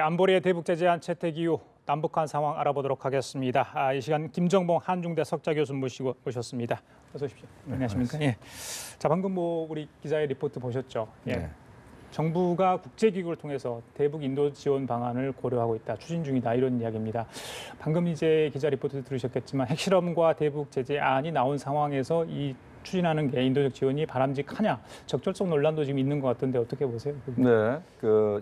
안보리의 대북 제재안 채택 이후 남북한 상황 알아보도록 하겠습니다. 이 시간 김정봉 한중대 석좌 교수 모셨습니다. 어서 오십시오. 안녕하십니까? 예. 자, 방금 우리 기자의 리포트 보셨죠? 예. 네. 정부가 국제기구를 통해서 대북 인도 지원 방안을 고려하고 있다, 추진 중이다 이런 이야기입니다. 방금 이제 기자 리포트 들으셨겠지만 핵실험과 대북 제재안이 나온 상황에서 이 추진하는 게 인도적 지원이 바람직하냐, 적절성 논란도 지금 있는 것 같던데 어떻게 보세요? 네,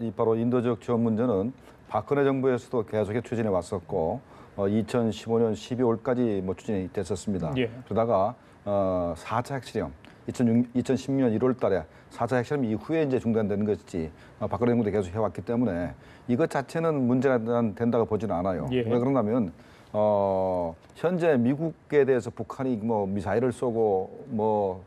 이 바로 인도적 지원 문제는 박근혜 정부에서도 계속해 추진해 왔었고 2015년 12월까지 추진이 됐었습니다. 예. 그러다가 4차 핵실험 2016년 1월달에 4차 핵실험 이후에 이제 중단된 것이지 박근혜 정부도 계속 해왔기 때문에 이것 자체는 문제가 된다고 보지는 않아요. 예. 왜 그러냐면 현재 미국에 대해서 북한이 미사일을 쏘고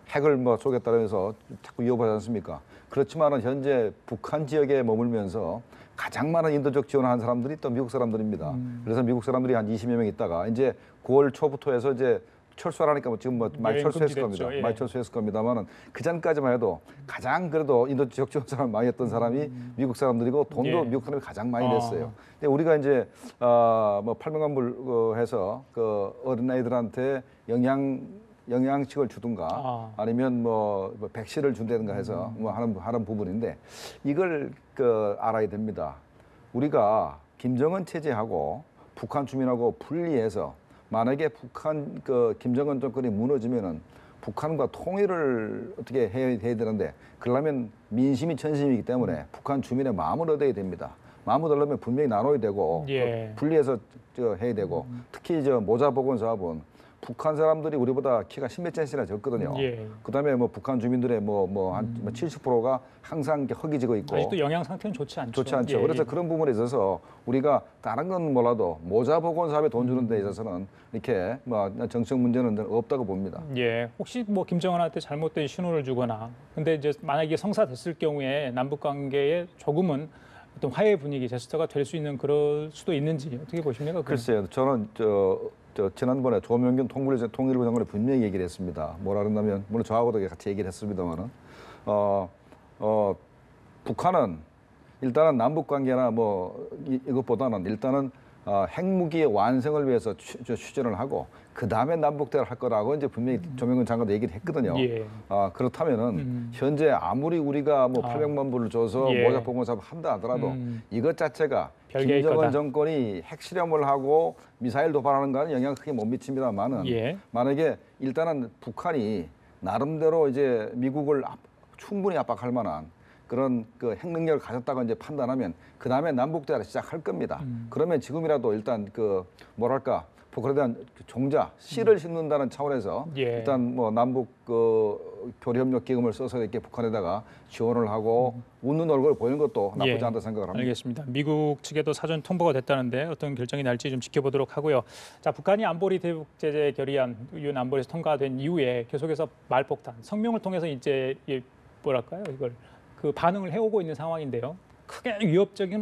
핵을 쏘겠다면서 자꾸 위협하지 않습니까? 그렇지만은 현재 북한 지역에 머물면서 가장 많은 인도적 지원을 한 사람들이 또 미국 사람들입니다. 그래서 미국 사람들이 한 20여 명 있다가 이제 9월 초부터 해서 이제 철수하라니까 지금 많이 철수했을 겁니다. 예. 많이 철수했을 겁니다만은 그 전까지만 해도 가장 그래도 인도적 지원 사람 많이 했던 사람이 미국 사람들이고 돈도 예. 미국 사람이 가장 많이 냈어요. 근데 우리가 이제 800만 불 해서 어린아이들한테 영양식을 주든가 아니면 백신을 준다든가 해서 하는 부분인데 이걸 알아야 됩니다. 우리가 김정은 체제하고 북한 주민하고 분리해서 만약에 북한 김정은 정권이 무너지면은 북한과 통일을 어떻게 해야 되는데 그러려면 민심이 전심이기 때문에 북한 주민의 마음을 얻어야 됩니다. 마음을 얻으려면 분명히 나눠야 되고 예. 분리해서 해야 되고 특히 모자 보건 사업은 북한 사람들이 우리보다 키가 10몇 cm나 적거든요. 예. 그다음에 북한 주민들의 한 70%가 항상 이렇게 허기지고 있고 아직도 영양 상태는 좋지 않죠. 좋지 않죠. 예, 그래서 예. 그런 부분에 있어서 우리가 다른 건 몰라도 모자 보건 사업에 돈 주는 데 있어서는 이렇게 정책 문제는 없다고 봅니다. 예, 혹시 김정은한테 잘못된 신호를 주거나, 근데 이제 만약에 성사됐을 경우에 남북 관계에 조금은 어떤 화해 분위기, 제스처가 될 수 있는 그럴 수도 있는지 어떻게 보십니까? 글쎄요, 저는 지난번에 조명균 통일부 장관이 분명히 얘기를 했습니다. 뭐라 그러냐면 물론 저하고도 같이 얘기를 했습니다만은 북한은 일단은 남북 관계나 이것보다는 일단은 핵무기의 완성을 위해서 추진을 하고 그 다음에 남북 대화를 할 거라고 이제 분명히 조명근 장관도 얘기를 했거든요. 예. 그렇다면은 현재 아무리 우리가 800만 불을 줘서 예. 모자 보건 사업 한다 하더라도 이것 자체가 별개일 김정은 거다. 정권이 핵실험을 하고 미사일 도발하는 거는 영향 크게 못 미칩니다만은 예. 만약에 일단은 북한이 나름대로 이제 미국을 충분히 압박할 만한 그런 핵 능력을 가졌다고 이제 판단하면 그 다음에 남북 대화를 시작할 겁니다. 그러면 지금이라도 일단 북한에 대한 종자 씨를 심는다는 차원에서 예. 일단 남북 교류협력 기금을 써서 이렇게 북한에다가 지원을 하고 웃는 얼굴 보이는 것도 나쁘지 않다 생각을 합니다. 알겠습니다. 미국 측에도 사전 통보가 됐다는데 어떤 결정이 날지 좀 지켜보도록 하고요. 자, 북한이 안보리 대북 제재 결의안 유엔 안보리에서 통과된 이후에 계속해서 말폭탄, 성명을 통해서 이제 이걸 반응을 해오고 있는 상황인데요. 크게 위협적인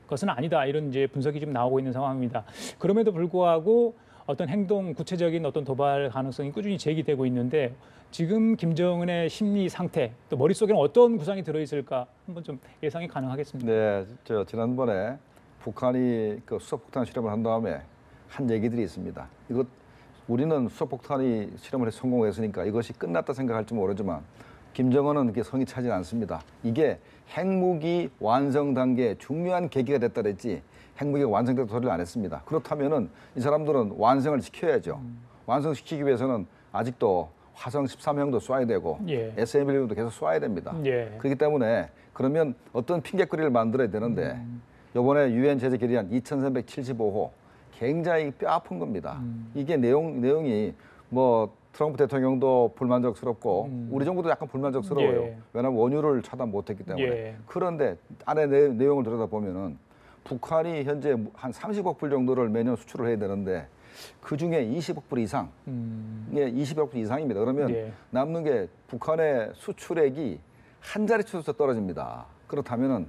것은 아니다, 이런 이제 분석이 좀 나오고 있는 상황입니다. 그럼에도 불구하고 어떤 구체적인 어떤 도발 가능성이 꾸준히 제기되고 있는데 지금 김정은의 심리 상태, 또 머릿속에는 어떤 구상이 들어있을까 한번 좀 예상이 가능하겠습니다. 네, 지난번에 북한이 수소폭탄 실험을 한 다음에 한 얘기들이 있습니다. 우리는 수소폭탄이 실험을 성공했으니까 이것이 끝났다 생각할지 모르지만 김정은은 그게 성이 차지 않습니다. 이게 핵무기 완성 단계의 중요한 계기가 됐다 그랬지 핵무기가 완성됐다 소리를 안 했습니다. 그렇다면은 이 사람들은 완성을 시켜야죠. 완성시키기 위해서는 아직도 화성 13형도 쏴야 되고 예. SLBM도 계속 쏴야 됩니다. 예. 그렇기 때문에 그러면 어떤 핑계거리를 만들어야 되는데 이번에 유엔 제재 결의안 2375호 굉장히 뼈아픈 겁니다. 이게 내용이 트럼프 대통령도 불만족스럽고 우리 정부도 약간 불만족스러워요. 예. 왜냐하면 원유를 차단 못했기 때문에. 예. 그런데 안에 내용을 들여다보면은 북한이 현재 한 30억 불 정도를 매년 수출을 해야 되는데 그 중에 20억 불 이상, 20억 불 이상입니다. 그러면 예. 남는 게 북한의 수출액이 한 자리 수에서 떨어집니다. 그렇다면은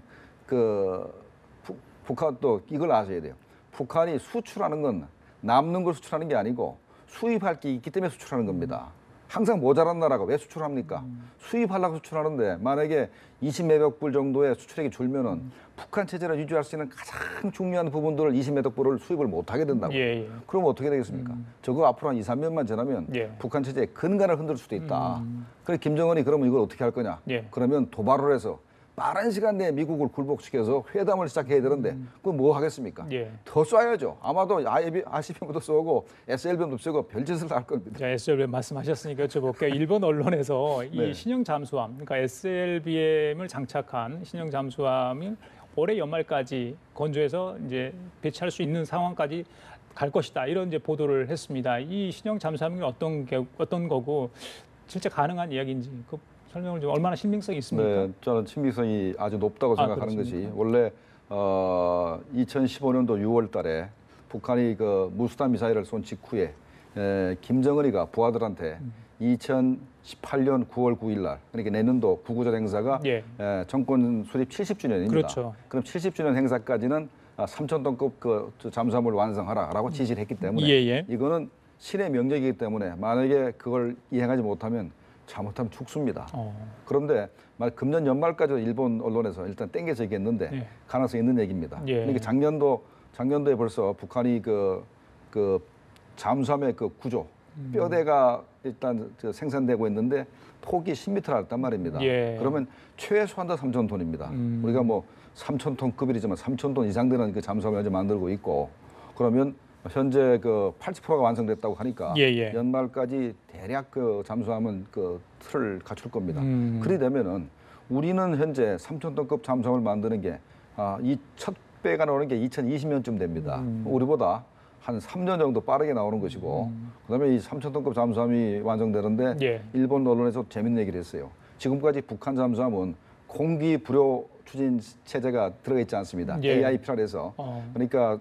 북한 또 이걸 아셔야 돼요. 북한이 수출하는 건 남는 걸 수출하는 게 아니고 수입할 게 있기 때문에 수출하는 겁니다. 항상 모자란 나라가 왜 수출합니까? 수입하려고 수출하는데 만약에 20몇억 불 정도의 수출액이 줄면은 북한 체제를 유지할 수 있는 가장 중요한 부분들을 20몇억 불을 수입을 못하게 된다고. 그럼 어떻게 되겠습니까? 저거 앞으로 한 2, 3년만 지나면 북한 체제의 근간을 흔들 수도 있다. 그래 김정은이 그러면 이걸 어떻게 할 거냐? 그러면 도발을 해서 빠른 시간 내에 미국을 굴복시켜서 회담을 시작해야 되는데 그건 뭐 하겠습니까? 더 쏴야죠. 아마도 ICBM도 쏘고 SLBM도 쏘고 별짓을 할 겁니다. 자, SLBM 말씀하셨으니까 여쭤볼게요. 일본 언론에서 이 신형 잠수함, 그러니까 SLBM을 장착한 신형 잠수함이 올해 연말까지 건조해서 이제 배치할 수 있는 상황까지 갈 것이다. 이런 이제 보도를 했습니다. 이 신형 잠수함이 어떤 거고 실제 가능한 이야기인지 그 설명을 좀 얼마나 신빙성이 있습니까? 네, 저는 신빙성이 아주 높다고 생각하는 것이 원래 2015년도 6월달에 북한이 그 무수단 미사일을 쏜 직후에 김정은이가 부하들한테 2018년 9월 9일날 그러니까 내년도 구구절 행사가 정권 수립 70주년입니다. 그렇죠. 그럼 70주년 행사까지는 3,000톤급 그 잠수함을 완성하라라고 지시를 했기 때문에 이거는 신의 명령이기 때문에 만약에 그걸 이행하지 못하면 잘못하면 죽습니다. 그런데 금년 연말까지도 일본 언론에서 일단 땡겨져 있겠는데 가능성이 있는 얘기입니다. 그러니까 작년도에 벌써 북한이 그 잠수함의 그 구조 뼈대가 일단 생산되고 있는데 폭이 10m였단 말입니다. 그러면 최소한 다 3,000톤입니다. 우리가 뭐 3,000톤급이지만 3,000톤 이상 되는 그 잠수함을 이제 만들고 있고 그러면 현재 그 80%가 완성됐다고 하니까 연말까지 대략 그 잠수함은 그 틀을 갖출 겁니다. 그리 되면은 우리는 현재 3,000톤급 잠수함을 만드는 게 이 첫 배가 나오는 게 2020년쯤 됩니다. 우리보다 한 3년 정도 빠르게 나오는 것이고 그다음에 이 3,000톤급 잠수함이 완성되는데 일본 언론에서 재밌는 얘기를 했어요. 지금까지 북한 잠수함은 공기 불요 추진 체제가 들어가 있지 않습니다. AIP라고 해서 그러니까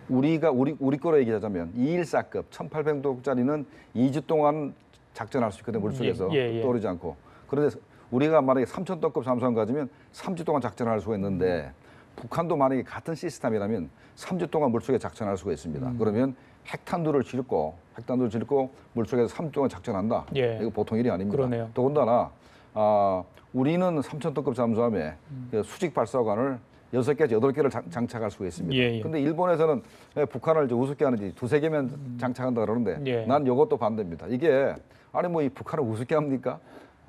우리 거로 얘기하자면 214급 1,800도짜리는 2주 동안 작전할 수 있거든요. 물속에서 떠오르지 않고. 그런데 우리가 만약에 3,000톤급 잠수함 가지면 3주 동안 작전할 수가 있는데 북한도 만약에 같은 시스템이라면 3주 동안 물속에 작전할 수가 있습니다. 그러면 핵탄두를 싣고 물속에서 3주 동안 작전한다. 이거 보통 일이 아닙니다. 그러네요. 더군다나 우리는 3,000톤급 잠수함에 수직 발사관을 6개에서 8개를 장착할 수가 있습니다. 그런데 일본에서는 북한을 우습게 하는지 2, 3개면 장착한다 그러는데 난 이것도 반대입니다. 이게 아니 뭐 이 북한을 우습게 합니까?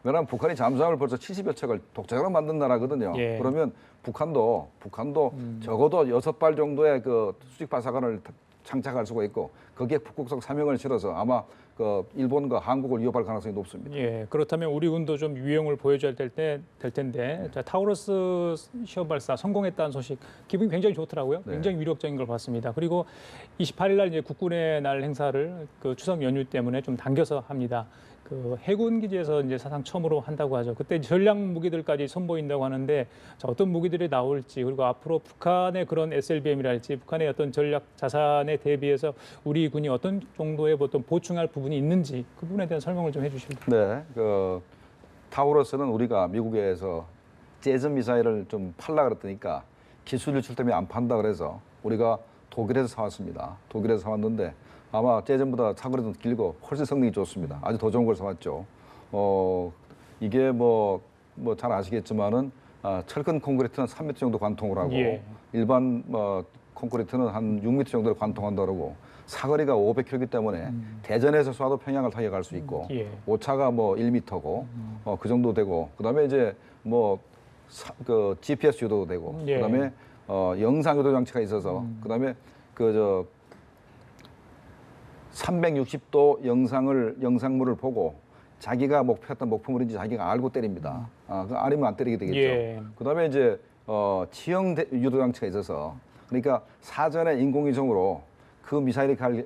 왜냐하면 북한이 잠수함을 벌써 70여 척을 독자적으로 만든 나라거든요. 그러면 북한도 적어도 6발 정도의 그 수직 발사관을 장착할 수가 있고 거기에 북극성 사명을 실어서 아마 그 일본과 한국을 위협할 가능성이 높습니다. 그렇다면 우리 군도 좀 유형을 보여줘야 될 텐데 자, 타우러스 시험 발사 성공했다는 소식 기분이 굉장히 좋더라고요. 굉장히 위력적인 걸 봤습니다. 그리고 28일 날 이제 국군의 날 행사를 그 추석 연휴 때문에 좀 당겨서 합니다. 그 해군 기지에서 이제 사상 처음으로 한다고 하죠. 그때 전략 무기들까지 선보인다고 하는데 자, 어떤 무기들이 나올지 그리고 앞으로 북한의 그런 SLBM이랄지 북한의 어떤 전략 자산에 대비해서 우리 군이 어떤 정도의 어떤 보충할 부분이 있는지 그 부분에 대한 설명을 좀 해주실까요? 네, 그 타우러스는 우리가 미국에서 재즈 미사일을 좀 팔라 그랬더니까 기술 유출 때문에 안 판다 그래서 우리가 독일에서 사왔습니다. 독일에서 사왔는데 아마 재즈보다 사거리도 길고 훨씬 성능이 좋습니다. 아주 더 좋은 걸 사왔죠. 이게 뭐 잘 아시겠지만은 철근 콘크리트는 3m 정도 관통을 하고 일반 콘크리트는 한 6m 정도를 관통한다 그러고 사거리가 500km이기 때문에 대전에서 쏴도 평양을 타격할 수 있고 오차가 뭐 1m고 그 정도 되고 그다음에 이제 그 GPS 유도도 되고 그다음에 영상 유도 장치가 있어서 그다음에 360도 영상물을 보고 자기가 목표했던 목표물인지 자기가 알고 때립니다. 아니면 안 때리게 되겠죠. 그다음에 이제 지형 유도 장치가 있어서 그러니까 사전에 인공위성으로 그 미사일이 갈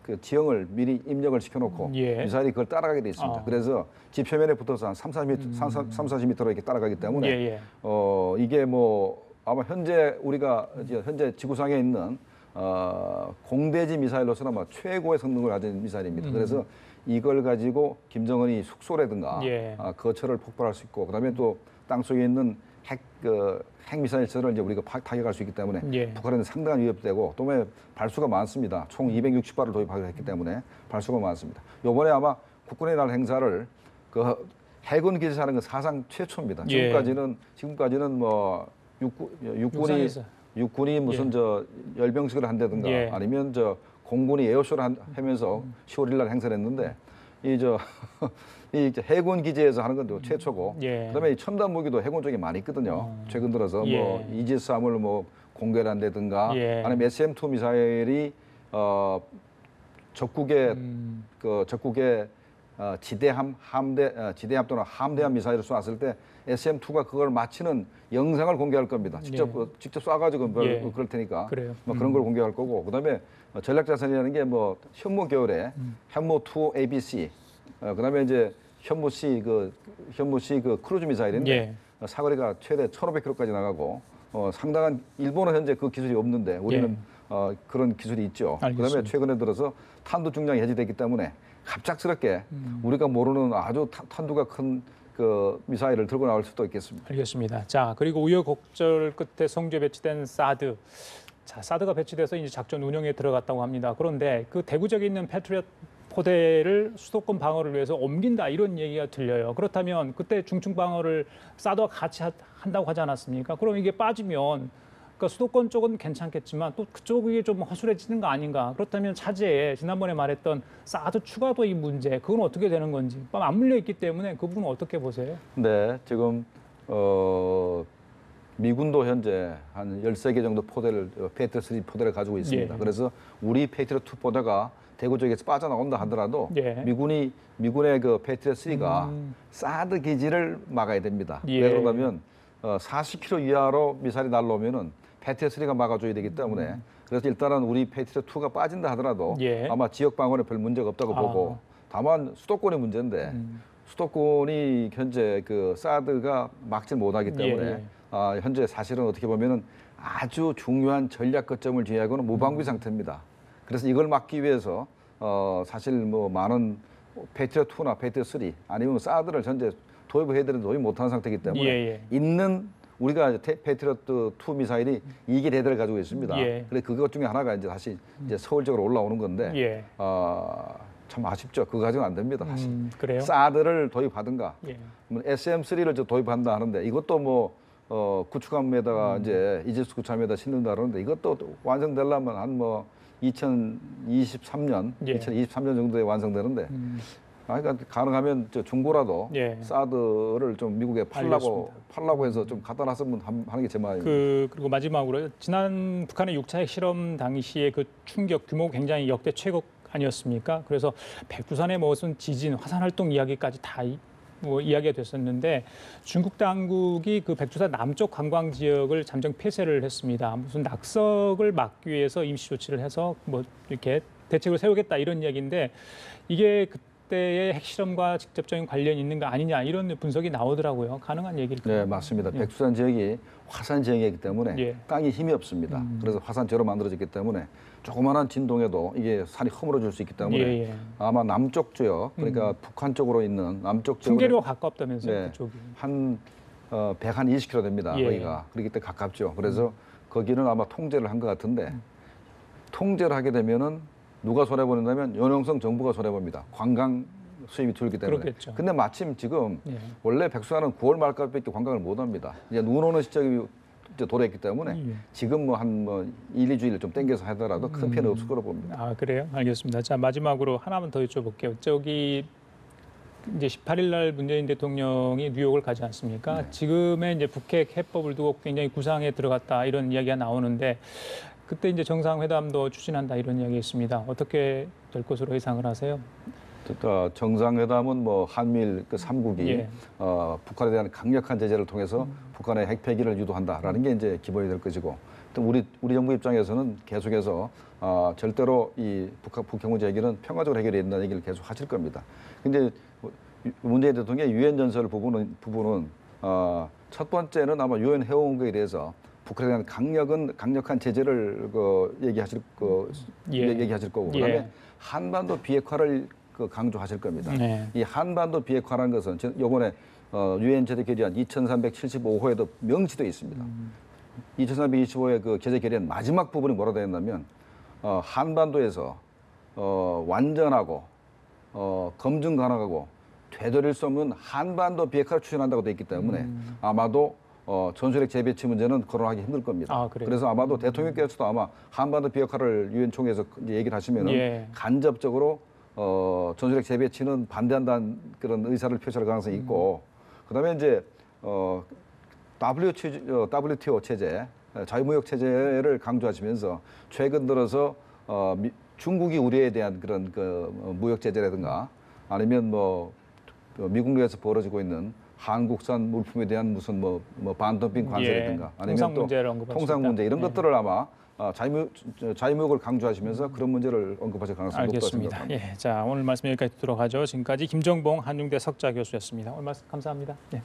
그 지형을 미리 입력을 시켜놓고 미사일이 그걸 따라가게 돼 있습니다. 그래서 지표면에 붙어서 한 40m로 이렇게 따라가기 때문에 이게 아마 우리가 현재 지구상에 있는 공대지 미사일로서는 아마 최고의 성능을 가진 미사일입니다. 그래서 이걸 가지고 김정은이 숙소라든가 거처를 폭발할 수 있고 그다음에 또 땅속에 있는 핵미사일 시설을 이제 우리가 타격할 수 있기 때문에 예. 북한에는 상당한 위협되고 또 발수가 많습니다. 총 260발을 도입하기로 했기 때문에 발수가 많습니다. 이번에 아마 국군의 날 행사를 그 해군 기지에서 하는 건 사상 최초입니다. 예. 지금까지는 뭐 육군이 무슨 저 열병식을 한다든가 예. 아니면 저 공군이 에어쇼를 하면서 10월 1일 날 행사를 했는데 이 해군 기지에서 하는 건 또 최초고 예. 그다음에 이 첨단 무기도 해군 쪽에 많이 있거든요. 최근 들어서 예. 뭐 이지스함을 뭐 공개를 한다든가 예. 아니면 SM-2 미사일이 적국의 지대함 또는 함대함 미사일을 쏘았을 때 SM-2가 그걸 맞히는 영상을 공개할 겁니다. 직접 쏴가지고 그럴 테니까 뭐 그런 걸 공개할 거고 그다음에 전략자산이라는 게 뭐 현무 계열의 현무2 ABC 그다음에 이제 현무-C 그 크루즈 미사일인데 사거리가 최대 1,500km까지 나가고 상당한 일본은 현재 그 기술이 없는데 우리는 그런 기술이 있죠. 알겠습니다. 그다음에 최근에 들어서 탄두 중량이 해제됐기 때문에 갑작스럽게 우리가 모르는 아주 탄두가 큰 그 미사일을 들고 나올 수도 있겠습니다. 알겠습니다. 자, 그리고 우여곡절 끝에 성주에 배치된 사드. 자, 사드가 배치돼서 이제 작전 운영에 들어갔다고 합니다. 그런데 그 대구 지역에 있는 패트리엇 포대를 수도권 방어를 위해서 옮긴다 이런 얘기가 들려요. 그렇다면 그때 중층 방어를 사드와 같이 한다고 하지 않았습니까? 그럼 이게 빠지면 그러니까 수도권 쪽은 괜찮겠지만 또 그쪽이 좀 허술해지는 거 아닌가? 그렇다면 차제에 지난번에 말했던 사드 추가 도입 문제 그건 어떻게 되는 건지 맞물려 있기 때문에 그 부분은 어떻게 보세요? 네, 지금 미군도 현재 한 13개 정도 포대를 페이트리엇 3 포대를 가지고 있습니다. 그래서 우리 페이트리엇 2 포대가 대구 쪽에서 빠져나온다 하더라도 미군의 그 페이트리엇 3가 사드 기지를 막아야 됩니다. 왜 그러냐면 40km 이하로 미사일이 날라오면은 페이트리엇 3가 막아줘야 되기 때문에 그래서 일단은 우리 페이트리엇 2가 빠진다 하더라도 아마 지역 방어에 별 문제가 없다고 보고 다만 수도권의 문제인데 수도권이 현재 그 사드가 막지 못하기 때문에 현재 사실은 어떻게 보면은 아주 중요한 전략 거점을 제외하고는 무방비 상태입니다. 그래서 이걸 막기 위해서 사실 뭐 많은 페이트리엇 2나 페이트리엇 3 아니면 사드를 현재 도입을 해야 되는데 도입 못하는 상태이기 때문에 있는 우리가 페이트리엇 2 미사일이 2개 대대를 가지고 있습니다. 그래서 그것 중에 하나가 이제 다시 이제 서울적으로 올라오는 건데 참 아쉽죠. 그거 가지고는 안 됩니다. 사실. 그래요? 사드를 도입하든가 SM-3를 도입한다 하는데 이것도 뭐 구축함에다가 이제 이지스 구축함에다 짓는다 그러는데 이것도 완성되려면 한 뭐 2023년 정도에 완성되는데 그러니까 가능하면 중고라도 사드를 좀 미국에 팔라고 해서 좀 갖다 놨으면 하는 게 제 마음입니다. 그리고 마지막으로 지난 북한의 6차 핵실험 당시의 그 충격 규모 굉장히 역대 최고 아니었습니까? 그래서 백두산에 무슨 지진, 화산 활동 이야기까지 다 이야기가 됐었는데 중국 당국이 그 백두산 남쪽 관광 지역을 잠정 폐쇄를 했습니다. 무슨 낙석을 막기 위해서 임시 조치를 해서 뭐 이렇게 대책을 세우겠다 이런 이야기인데 이게 그때의 핵실험과 직접적인 관련이 있는 거 아니냐 이런 분석이 나오더라고요. 가능한 얘기일까요? 네, 맞습니다. 백두산 지역이 화산 지역이기 때문에 땅이 힘이 없습니다. 그래서 화산재로 만들어졌기 때문에 조그마한 진동에도 이게 산이 허물어질 수 있기 때문에 아마 남쪽 지역, 그러니까 북한 쪽으로 있는 남쪽 지역 풍계로가 가깝다면서요? 그쪽이. 한 120km 됩니다. 거기가. 그렇기 때문에 가깝죠. 그래서 거기는 아마 통제를 한 것 같은데 통제를 하게 되면은 누가 손해보는다면 연용성 정부가 손해봅니다. 관광 수입이 줄기 때문에. 그렇겠죠. 근데 마침 지금 원래 백두산은 9월 말까지밖에 관광을 못 합니다. 이제 눈 오는 시점이 이제 도래했기 때문에 지금 뭐 한 1, 2주일 좀 땡겨서 하더라도 큰 피해는 없을 거로 봅니다. 아, 그래요? 알겠습니다. 자, 마지막으로 하나만 더 여쭤볼게요. 저기 이제 18일 날 문재인 대통령이 뉴욕을 가지 않습니까? 지금의 이제 북핵 해법을 두고 굉장히 구상에 들어갔다 이런 이야기가 나오는데 그때 이제 정상회담도 추진한다 이런 이야기 있습니다. 어떻게 될 것으로 예상을 하세요? 그러니까 정상회담은 뭐 한미일 그 3국이 북한에 대한 강력한 제재를 통해서 북한의 핵 폐기를 유도한다라는 게 이제 기본이 될 것이고 또 우리 정부 입장에서는 계속해서 절대로 이 북핵 문제 해결은 평화적으로 해결해야 된다는 얘기를 계속 하실 겁니다. 근데 문재인 대통령의 유엔 전설 부분은 첫 번째는 아마 유엔 회원국에 대해서 북한에 대한 강력한 제재를 얘기하실 거고 그다음에 한반도 비핵화를 강조하실 겁니다. 이 한반도 비핵화라는 것은 요번에 유엔 제재 결의안 2375호에도 명시되어 있습니다. 2325의 그 제재 결의안 마지막 부분이 뭐라 되어 있냐면 한반도에서 완전하고 검증 가능하고 되돌릴 수 없는 한반도 비핵화를 추진한다고 되어 있기 때문에 아마도 전술핵 재배치 문제는 거론하기 힘들 겁니다. 그래서 아마도 대통령께서도 아마 한반도 비핵화를 유엔 총회에서 이제 얘기를 하시면은 예. 간접적으로 전술핵 재배치는 반대한다는 그런 의사를 표시할 가능성이 있고 그다음에 이제 WTO 체제, 자유무역 체제를 강조하시면서 최근 들어서 중국이 우리에 대한 그런 그 무역 제재라든가 아니면 뭐 미국 내에서 벌어지고 있는 한국산 물품에 대한 무슨 뭐 반덤핑 관세라든가 아니면 또 통상 문제 이런 것들을 아마 자유무역을 강조하시면서 그런 문제를 언급하실 가능성이 높다고 생각합니다. 예, 자 오늘 말씀 여기까지 듣도록 하죠. 지금까지 김정봉 한중대 석좌 교수였습니다. 오늘 말씀 감사합니다. 예.